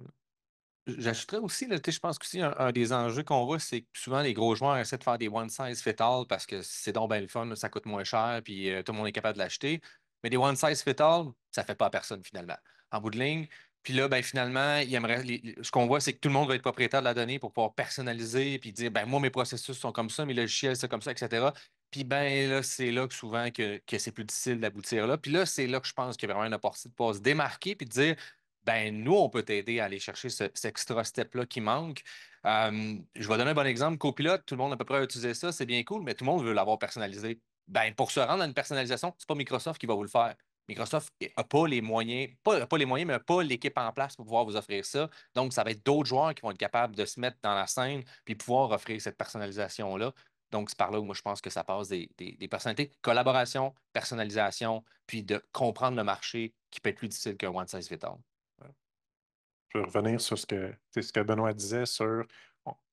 J'ajouterais aussi, là, tu sais, je pense qu'aussi un des enjeux qu'on voit, c'est que souvent les gros joueurs essaient de faire des one size fit all parce que c'est donc bien le fun, là, ça coûte moins cher, puis tout le monde est capable de l'acheter. Mais des one size fit all, ça ne fait pas à personne finalement. En bout de ligne. Puis là, ben, finalement, ce qu'on voit, c'est que tout le monde va être propriétaire de la donnée pour pouvoir personnaliser, puis dire, ben, moi, mes processus sont comme ça, mes logiciels, c'est comme ça, etc. Puis ben là, c'est là que souvent que c'est plus difficile d'aboutir là. Puis là, c'est là que je pense qu'il y a vraiment une opportunité de pouvoir se démarquer puis de dire ben nous, on peut t'aider à aller chercher cet extra step-là qui manque. Je vais donner un bon exemple. Copilot, tout le monde à peu près a utilisé ça, c'est bien cool, mais tout le monde veut l'avoir personnalisé. Ben, pour se rendre à une personnalisation, c'est pas Microsoft qui va vous le faire. Microsoft n'a pas les moyens, pas les moyens, mais n'a pas l'équipe en place pour pouvoir vous offrir ça. Donc, ça va être d'autres joueurs qui vont être capables de se mettre dans la scène puis pouvoir offrir cette personnalisation-là. Donc, c'est par là où moi, je pense que ça passe des personnalités. Collaboration, personnalisation, puis de comprendre le marché qui peut être plus difficile qu'un one size fit all. Je vais revenir sur ce que Benoît disait sur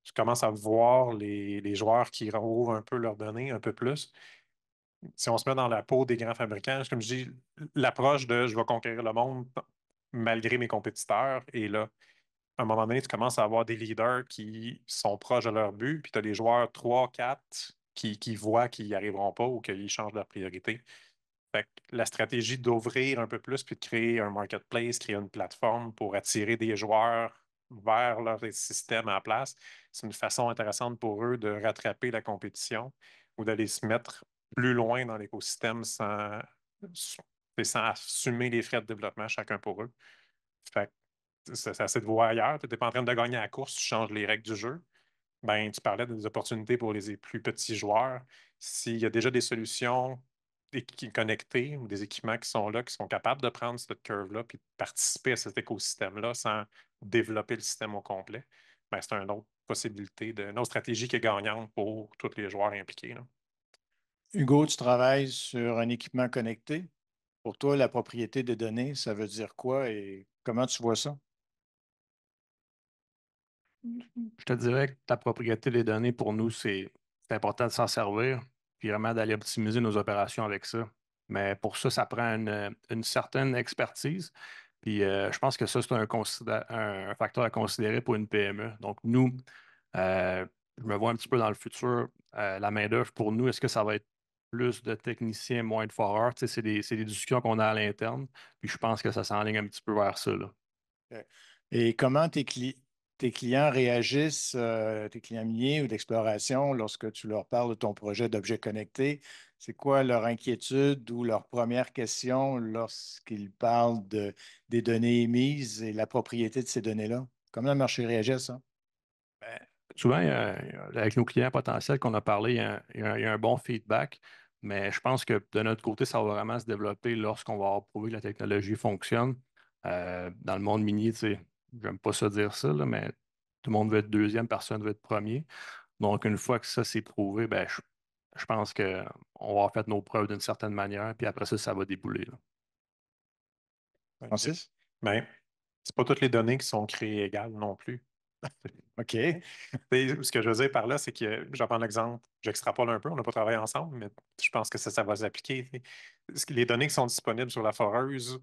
tu commences à voir les joueurs qui rouvrent un peu leurs données un peu plus. Si on se met dans la peau des grands fabricants, comme je dis, l'approche de je vais conquérir le monde malgré mes compétiteurs, et là, à un moment donné, tu commences à avoir des leaders qui sont proches de leur but, puis tu as des joueurs 3, 4 qui voient qu'ils n'y arriveront pas ou qu'ils changent leur priorité. Fait que la stratégie d'ouvrir un peu plus puis de créer un marketplace, créer une plateforme pour attirer des joueurs vers leur système en place, c'est une façon intéressante pour eux de rattraper la compétition ou d'aller se mettre plus loin dans l'écosystème sans assumer les frais de développement chacun pour eux. Fait ça se voit ailleurs. Tu n'es pas en train de gagner à la course, tu changes les règles du jeu. Ben, tu parlais des opportunités pour les plus petits joueurs. S'il y a déjà des solutions connectées ou des équipements qui sont là, qui sont capables de prendre cette curve-là puis de participer à cet écosystème-là sans développer le système au complet, ben, c'est une autre possibilité, une autre stratégie qui est gagnante pour tous les joueurs impliqués, là. Hugo, tu travailles sur un équipement connecté. Pour toi, la propriété des données, ça veut dire quoi et comment tu vois ça? Je te dirais que la propriété des données, pour nous, c'est important de s'en servir, puis vraiment d'aller optimiser nos opérations avec ça. Mais pour ça, ça prend une certaine expertise. Puis je pense que ça, c'est un facteur à considérer pour une PME. Donc, nous, je me vois un petit peu dans le futur, la main-d'œuvre pour nous, est-ce que ça va être plus de techniciens, moins de foreurs? Tu sais, c'est des discussions qu'on a à l'interne. Puis je pense que ça s'enligne un petit peu vers ça, là. Et comment tes clients réagissent, tes clients miniers ou d'exploration, lorsque tu leur parles de ton projet d'objets connectés? C'est quoi leur inquiétude ou leur première question lorsqu'ils parlent des données émises et la propriété de ces données-là? Comment le marché réagit à ça? Ben, souvent, avec nos clients potentiels qu'on a parlé, il y a un bon feedback, mais je pense que de notre côté, ça va vraiment se développer lorsqu'on va avoir prouvé que la technologie fonctionne. Dans le monde minier, tu sais, j'aime pas ça dire ça, là, mais tout le monde veut être deuxième, personne veut être premier. Donc, une fois que ça c'est prouvé, ben, je pense qu'on va avoir fait nos preuves d'une certaine manière, puis après ça, ça va débouler, là. Francis? Mais c'est pas toutes les données qui sont créées égales non plus. OK. Ce que je veux dire par là, c'est que, je vais prendre l'exemple, j'extrapole un peu, on n'a pas travaillé ensemble, mais je pense que ça va s'appliquer. Les données qui sont disponibles sur la foreuse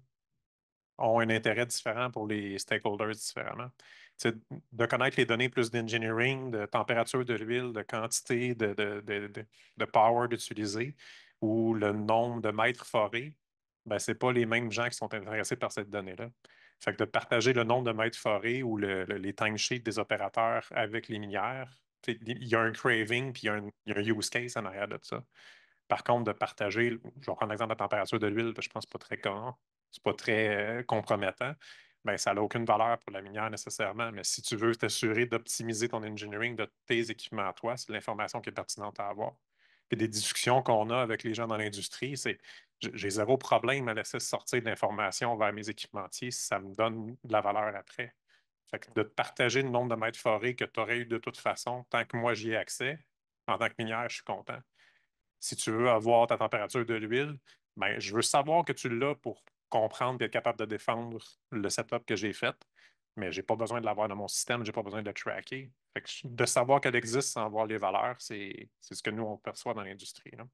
ont un intérêt différent pour les stakeholders différemment. C'est de connaître les données plus d'engineering, de température de l'huile, de quantité de power d'utiliser ou le nombre de mètres forés, ben, ce pas les mêmes gens qui sont intéressés par cette donnée-là. Fait que de partager le nombre de mètres forés ou les timesheets des opérateurs avec les minières, il y a un craving puis il y a un use case en arrière de ça. Par contre, de partager, je vais prendre l'exemple de la température de l'huile, je pense que c'est pas très compromettant. Ben, ça n'a aucune valeur pour la minière nécessairement. Mais si tu veux t'assurer d'optimiser ton engineering de tes équipements à toi, c'est de l'information qui est pertinente à avoir. Puis des discussions qu'on a avec les gens dans l'industrie, c'est j'ai zéro problème à laisser sortir de l'information vers mes équipementiers si ça me donne de la valeur après. Fait que de partager le nombre de mètres forés que tu aurais eu de toute façon, tant que moi j'y ai accès, en tant que minière, je suis content. Si tu veux avoir ta température de l'huile, ben, je veux savoir que tu l'as pour comprendre et être capable de défendre le setup que j'ai fait, mais je n'ai pas besoin de l'avoir dans mon système, je n'ai pas besoin de le tracker. Fait que de savoir qu'elle existe sans voir les valeurs, c'est ce que nous, on perçoit dans l'industrie, là.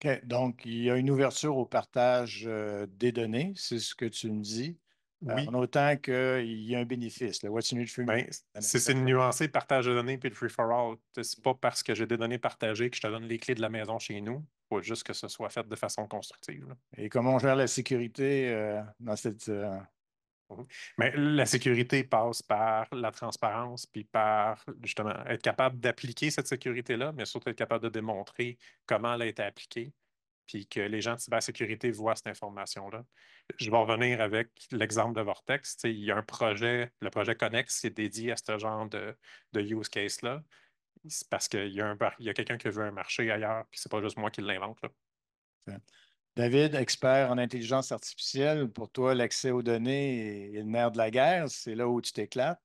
OK. Donc, il y a une ouverture au partage des données, c'est ce que tu me dis, en Oui, autant qu'il y a un bénéfice. Le What's in it for me? ben, c'est nuancé partage de données puis le free-for-all. C'est pas parce que j'ai des données partagées que je te donne les clés de la maison chez nous. Il faut juste que ce soit fait de façon constructive, là. Et comment on gère la sécurité dans cette. Mhm. Mais la sécurité passe par la transparence, puis par justement être capable d'appliquer cette sécurité-là, mais surtout être capable de démontrer comment elle a été appliquée, puis que les gens de cybersécurité voient cette information-là. Je vais revenir avec l'exemple de Vortex. Tu sais, il y a un projet, le projet Connex, qui est dédié à ce genre de use case-là. C'est parce qu'il y a quelqu'un qui veut un marché ailleurs, puis c'est pas juste moi qui l'invente, là. David, expert en intelligence artificielle, pour toi, l'accès aux données est le nerf de la guerre. C'est là où tu t'éclates.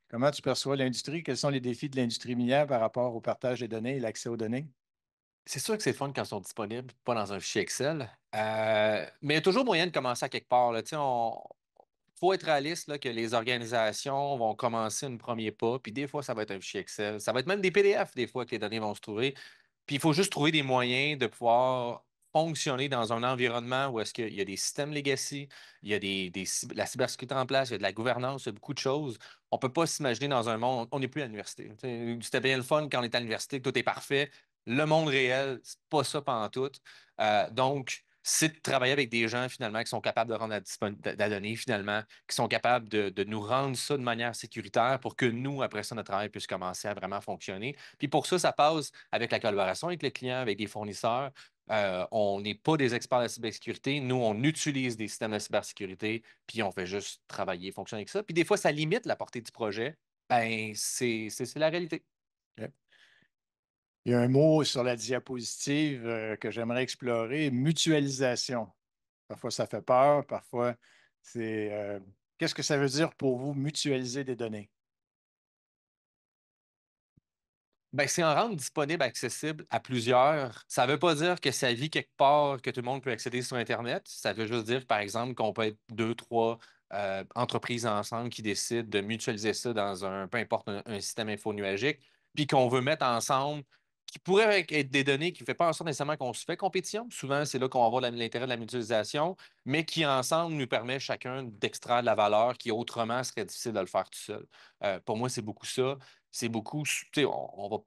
Comment tu perçois l'industrie? Quels sont les défis de l'industrie minière par rapport au partage des données et l'accès aux données? C'est sûr que c'est le fun quand ils sont disponibles, pas dans un fichier Excel. Mais il y a toujours moyen de commencer à quelque part, là. Tu sais, faut être réaliste là, que les organisations vont commencer un premier pas, puis des fois, ça va être un fichier Excel. Ça va être même des PDF, des fois, que les données vont se trouver. Puis il faut juste trouver des moyens de pouvoir fonctionner dans un environnement où est-ce qu'il y a des systèmes legacy, il y a la cybersécurité en place, il y a de la gouvernance, il y a beaucoup de choses. On ne peut pas s'imaginer dans un monde, on n'est plus à l'université. Tu sais, c'était bien le fun quand on était à l'université, que tout est parfait. Le monde réel, c'est pas ça pantoute. Donc, c'est de travailler avec des gens finalement qui sont capables de rendre la donnée finalement, qui sont capables de nous rendre ça de manière sécuritaire pour que nous, après ça, notre travail puisse commencer à vraiment fonctionner. Puis pour ça, ça passe avec la collaboration avec les clients, avec des fournisseurs, On n'est pas des experts de la cybersécurité. Nous, on utilise des systèmes de cybersécurité, puis on fait juste travailler, fonctionner avec ça. Puis des fois, ça limite la portée du projet. Ben, c'est la réalité. OK. Il y a un mot sur la diapositive que j'aimerais explorer, mutualisation. Parfois, ça fait peur, parfois, c'est... qu'est-ce que ça veut dire pour vous, mutualiser des données? Ben, c'est en rendre disponible, accessible à plusieurs. Ça ne veut pas dire que ça vit quelque part, que tout le monde peut accéder sur Internet. Ça veut juste dire, par exemple, qu'on peut être deux, trois entreprises ensemble qui décident de mutualiser ça dans peu importe, un système infonuagique, puis qu'on veut mettre ensemble, qui pourrait être des données qui ne fait pas en sorte nécessairement qu'on se fait compétition. Souvent, c'est là qu'on va avoir l'intérêt de la mutualisation, mais qui ensemble nous permet chacun d'extraire de la valeur qui autrement serait difficile de le faire tout seul. Pour moi, c'est beaucoup ça. C'est beaucoup, tu sais, on va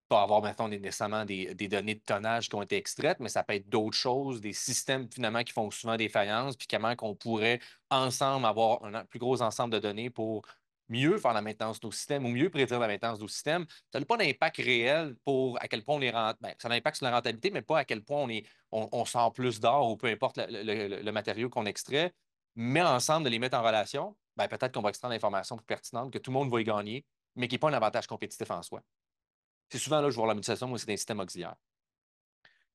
pas avoir maintenant nécessairement des données de tonnage qui ont été extraites, mais ça peut être d'autres choses, des systèmes finalement qui font souvent des faillances, puis comment qu'on pourrait ensemble avoir un plus gros ensemble de données pour mieux faire la maintenance de nos systèmes ou mieux prédire la maintenance de nos systèmes. Ça n'a pas d'impact réel pour à quel point on est ça a un impact sur la rentabilité, mais pas à quel point on sort plus d'or ou peu importe le matériau qu'on extrait. Mais ensemble, de les mettre en relation, ben, peut-être qu'on va extraire l'information plus pertinente, que tout le monde va y gagner, mais qui n'est pas un avantage compétitif en soi. C'est souvent là que je vois la mutualisation, moi, c'est des systèmes auxiliaires.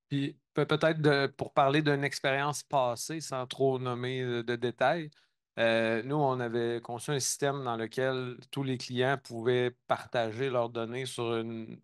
Puis peut-être pour parler d'une expérience passée, sans trop nommer de détails, nous, on avait conçu un système dans lequel tous les clients pouvaient partager leurs données sur une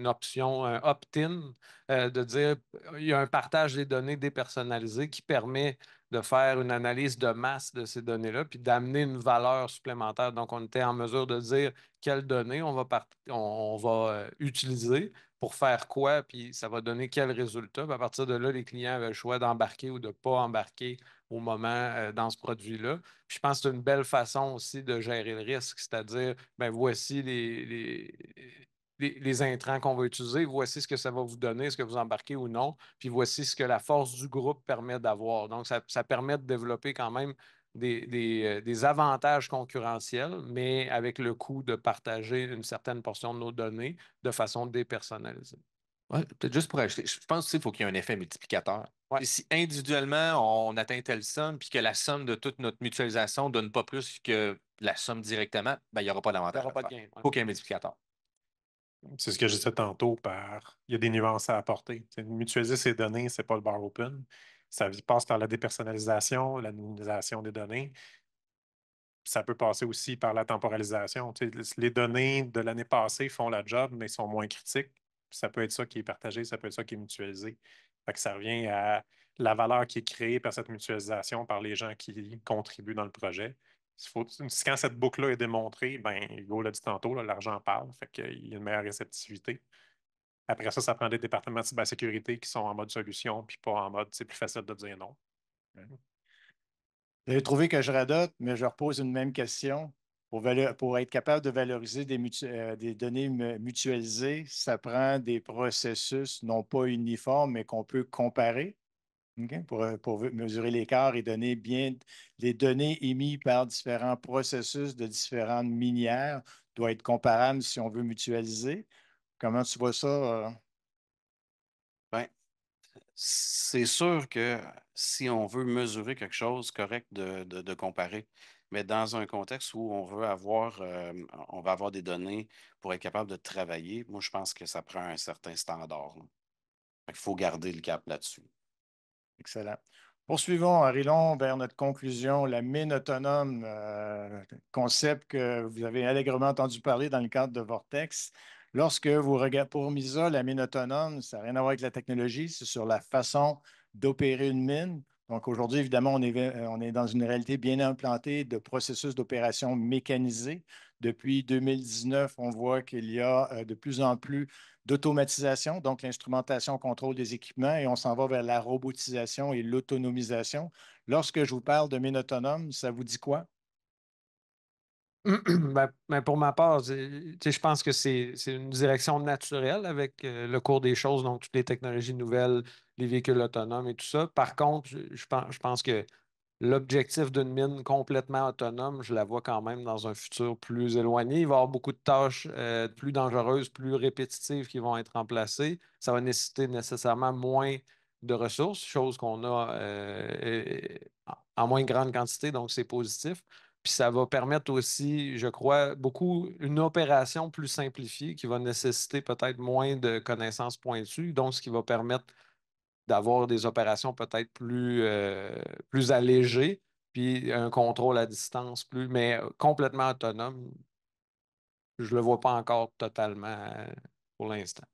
option, un opt-in, de dire il y a un partage des données dépersonnalisées qui permet de faire une analyse de masse de ces données-là, puis d'amener une valeur supplémentaire. Donc, on était en mesure de dire quelles données on va utiliser pour faire quoi, puis ça va donner quel résultat. Puis à partir de là, les clients avaient le choix d'embarquer ou de ne pas embarquer au moment dans ce produit-là. Puis je pense que c'est une belle façon aussi de gérer le risque, c'est-à-dire, ben voici les intrants qu'on va utiliser, voici ce que ça va vous donner, est-ce que vous embarquez ou non, puis voici ce que la force du groupe permet d'avoir. Donc, ça permet de développer quand même des avantages concurrentiels, mais avec le coût de partager une certaine portion de nos données de façon dépersonnalisée. Ouais, peut-être juste pour ajouter, je pense qu'il faut qu'il y ait un effet multiplicateur. Ouais. Si individuellement, on atteint telle somme, puis que la somme de toute notre mutualisation ne donne pas plus que la somme directement, ben, il n'y aura pas Il n'y d'avantage. aura pas de Il gain. faut qu'il y ait un multiplicateur. C'est ce que je disais tantôt il y a des nuances à apporter. Mutualiser ces données, c'est pas le bar open. Ça passe par la dépersonnalisation, l'anonymisation des données. Ça peut passer aussi par la temporalisation. Les données de l'année passée font la job, mais sont moins critiques. Ça peut être ça qui est partagé, ça peut être ça qui est mutualisé. Fait que ça revient à la valeur qui est créée par cette mutualisation, par les gens qui contribuent dans le projet. Quand cette boucle-là est démontrée, ben, Hugo l'a dit tantôt, l'argent parle, fait qu'il y a une meilleure réceptivité. Après ça prend des départements de cybersécurité qui sont en mode solution, puis pas en mode c'est plus facile de dire non. Vous avez trouvé que je radote, mais je repose une même question. Pour être capable de valoriser des données mutualisées, ça prend des processus non pas uniformes, mais qu'on peut comparer, OK? Pour mesurer l'écart et donner bien les données émises par différents processus de différentes minières doivent être comparables si on veut mutualiser. Comment tu vois ça? Ben, c'est sûr que si on veut mesurer quelque chose, correct de comparer. Mais dans un contexte où on va avoir des données pour être capable de travailler, moi, je pense que ça prend un certain standard, là. Il faut garder le cap là-dessus. Excellent. Poursuivons, Arilon, vers notre conclusion. La mine autonome, concept que vous avez allègrement entendu parler dans le cadre de Vortex. Lorsque vous regardez pour MISA, la mine autonome, ça n'a rien à voir avec la technologie, c'est sur la façon d'opérer une mine. Donc aujourd'hui, évidemment, on est dans une réalité bien implantée de processus d'opération mécanisés. Depuis 2019, on voit qu'il y a de plus en plus d'automatisation, donc l'instrumentation, contrôle des équipements, et on s'en va vers la robotisation et l'autonomisation. Lorsque je vous parle de mine autonome, ça vous dit quoi? Ben, pour ma part, je pense que c'est une direction naturelle avec le cours des choses, donc toutes les technologies nouvelles, les véhicules autonomes et tout ça. Par contre, je pense que l'objectif d'une mine complètement autonome, je la vois quand même dans un futur plus éloigné. Il va y avoir beaucoup de tâches plus dangereuses, plus répétitives qui vont être remplacées. Ça va nécessiter nécessairement moins de ressources, chose qu'on a en moins grande quantité, donc c'est positif. Puis ça va permettre aussi, je crois, beaucoup une opération plus simplifiée qui va nécessiter peut-être moins de connaissances pointues, donc ce qui va permettre d'avoir des opérations peut-être plus allégées, puis un contrôle à distance mais complètement autonome. Je ne le vois pas encore totalement pour l'instant.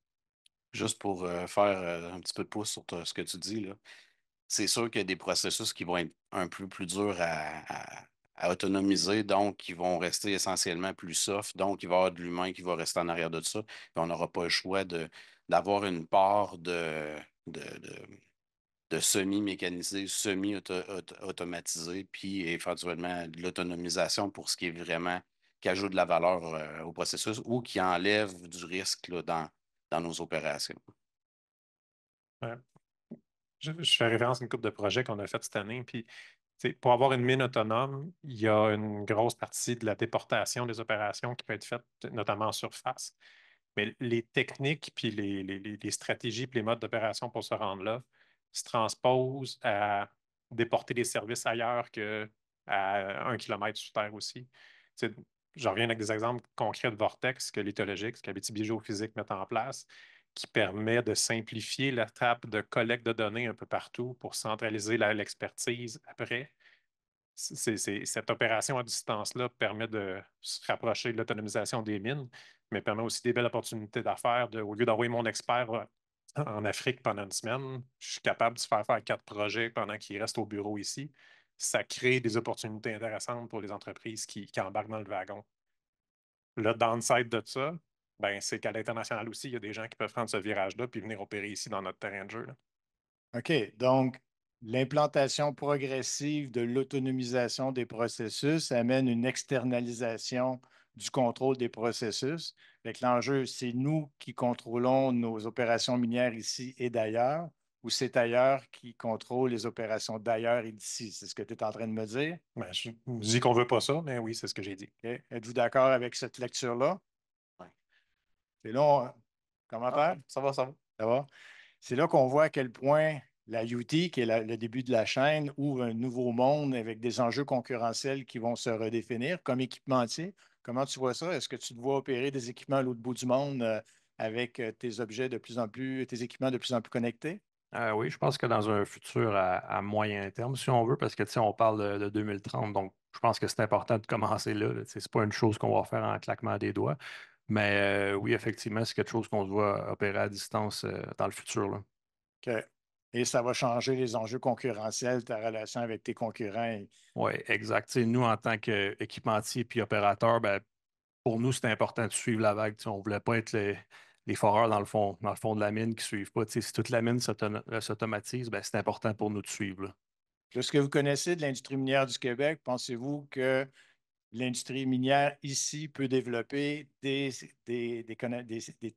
Juste pour faire un petit peu de pouce sur ce que tu dis, là, c'est sûr qu'il y a des processus qui vont être un peu plus durs à autonomiser, donc qui vont rester essentiellement plus soft, donc il va y avoir de l'humain qui va rester en arrière de ça, puis on n'aura pas le choix d'avoir une part de semi-mécanisé, semi-automatisé, puis éventuellement de l'autonomisation pour ce qui est vraiment qui ajoute de la valeur au processus ou qui enlève du risque là, dans nos opérations. Ouais. Je fais référence à une couple de projets qu'on a fait cette année. Puis, pour avoir une mine autonome, il y a une grosse partie de la déportation des opérations qui peut être faite, notamment en surface. Mais les techniques, puis les stratégies, puis les modes d'opération pour se rendre là se transposent à déporter des services ailleurs qu'à 1 kilomètre sous terre aussi. Je reviens avec des exemples concrets de Vortex que l'Éthologique, ce qu'Abitibi Géophysique met en place, qui permet de simplifier l'étape de collecte de données un peu partout pour centraliser l'expertise après. Cette opération à distance-là permet de se rapprocher de l'autonomisation des mines, mais permet aussi des belles opportunités d'affaires. Au lieu d'envoyer mon expert en Afrique pendant une semaine, je suis capable de se faire 4 projets pendant qu'il reste au bureau ici. Ça crée des opportunités intéressantes pour les entreprises qui embarquent dans le wagon. Le downside de ça, ben, c'est qu'à l'international aussi, il y a des gens qui peuvent prendre ce virage-là puis venir opérer ici dans notre terrain de jeu, là. OK. Donc, l'implantation progressive de l'autonomisation des processus amène une externalisation du contrôle des processus. Fait que l'enjeu, c'est nous qui contrôlons nos opérations minières ici et d'ailleurs, ou c'est ailleurs qui contrôle les opérations d'ailleurs et d'ici. C'est ce que tu es en train de me dire? Ben, je dis qu'on ne veut pas ça, mais oui, c'est ce que j'ai dit. OK. Êtes-vous d'accord avec cette lecture-là? Ouais. C'est long, hein? Commentaire? Ça va, ça va. Ça va? C'est là qu'on voit à quel point la UT, qui est le début de la chaîne, ouvre un nouveau monde avec des enjeux concurrentiels qui vont se redéfinir comme équipementier. Comment tu vois ça? Est-ce que tu te vois opérer des équipements à l'autre bout du monde avec tes objets de plus en plus, tes équipements de plus en plus connectés? Oui, je pense que dans un futur à moyen terme, si on veut, parce que on parle de 2030, donc je pense que c'est important de commencer là. Ce n'est pas une chose qu'on va faire en claquement des doigts. Mais oui, effectivement, c'est quelque chose qu'on doit opérer à distance dans le futur, là. OK. Et ça va changer les enjeux concurrentiels, ta relation avec tes concurrents. Oui, exact. Nous, en tant qu'équipementier puis opérateur, ben, pour nous, c'est important de suivre la vague. On ne voulait pas être les foreurs dans le fond de la mine qui ne suivent pas. Si toute la mine s'automatise, ben, c'est important pour nous de suivre, là. Est-ce que vous connaissez de l'industrie minière du Québec? Pensez-vous que l'industrie minière ici peut développer des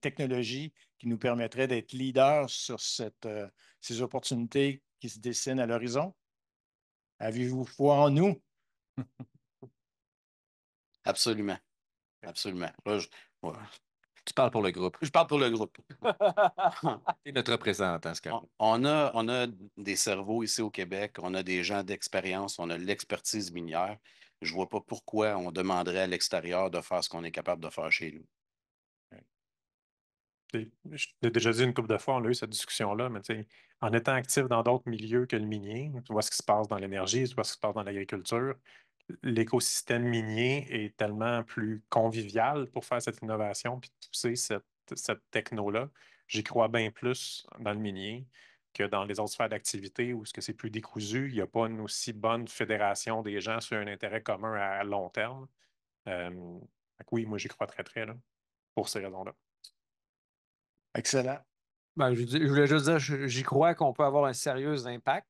technologies qui nous permettraient d'être leaders sur ces opportunités qui se dessinent à l'horizon? Avez-vous foi en nous? Absolument. Absolument. Là, ouais. Tu parles pour le groupe. Je parle pour le groupe. Tu es notre représentant, Scott. On a des cerveaux ici au Québec, on a des gens d'expérience, on a l'expertise minière. Je ne vois pas pourquoi on demanderait à l'extérieur de faire ce qu'on est capable de faire chez nous. Je l'ai déjà dit une couple de fois, on a eu cette discussion-là, mais en étant actif dans d'autres milieux que le minier, tu vois ce qui se passe dans l'énergie, tu vois ce qui se passe dans l'agriculture. L'écosystème minier est tellement plus convivial pour faire cette innovation puis pousser cette techno-là. J'y crois bien plus dans le minier que dans les autres sphères d'activité où c'est plus décousu. Il n'y a pas une aussi bonne fédération des gens sur un intérêt commun à long terme. Fait que oui, moi j'y crois très, très là, pour ces raisons-là. Excellent. Ben, je voulais juste dire, j'y crois qu'on peut avoir un sérieux impact,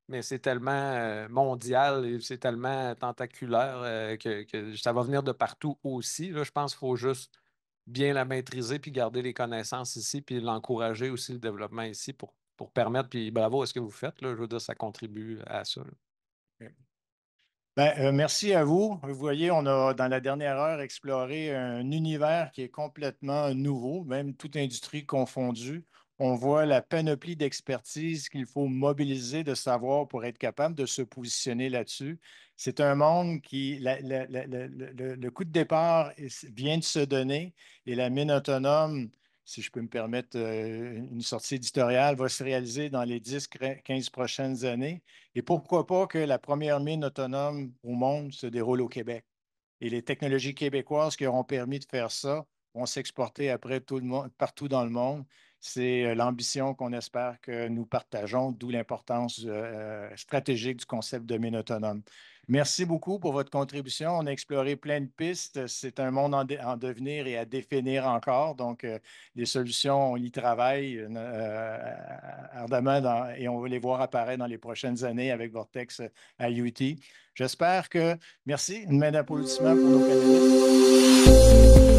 mais c'est tellement mondial et c'est tellement tentaculaire que ça va venir de partout aussi. Là, je pense qu'il faut juste bien la maîtriser puis garder les connaissances ici puis l'encourager aussi le développement ici pour permettre. Puis bravo à ce que vous faites, là. Je veux dire, ça contribue à ça, là. Ben, merci à vous. Vous voyez, on a, dans la dernière heure, exploré un univers qui est complètement nouveau, même toute industrie confondue. on voit la panoplie d'expertise qu'il faut mobiliser, de savoir pour être capable de se positionner là-dessus. C'est un monde qui, le coup de départ vient de se donner et la mine autonome, si je peux me permettre une sortie éditoriale, va se réaliser dans les 10-15 prochaines années. Et pourquoi pas que la première mine autonome au monde se déroule au Québec? Et les technologies québécoises qui auront permis de faire ça vont s'exporter après tout le monde, partout dans le monde. C'est l'ambition qu'on espère que nous partageons, d'où l'importance stratégique du concept de mine autonome. Merci beaucoup pour votre contribution. On a exploré plein de pistes. C'est un monde en devenir et à définir encore. Donc, les solutions, on y travaille ardemment et on va les voir apparaître dans les prochaines années avec Vortex IoT. J'espère que... Merci. Une main d'applaudissement pour nos panélistes.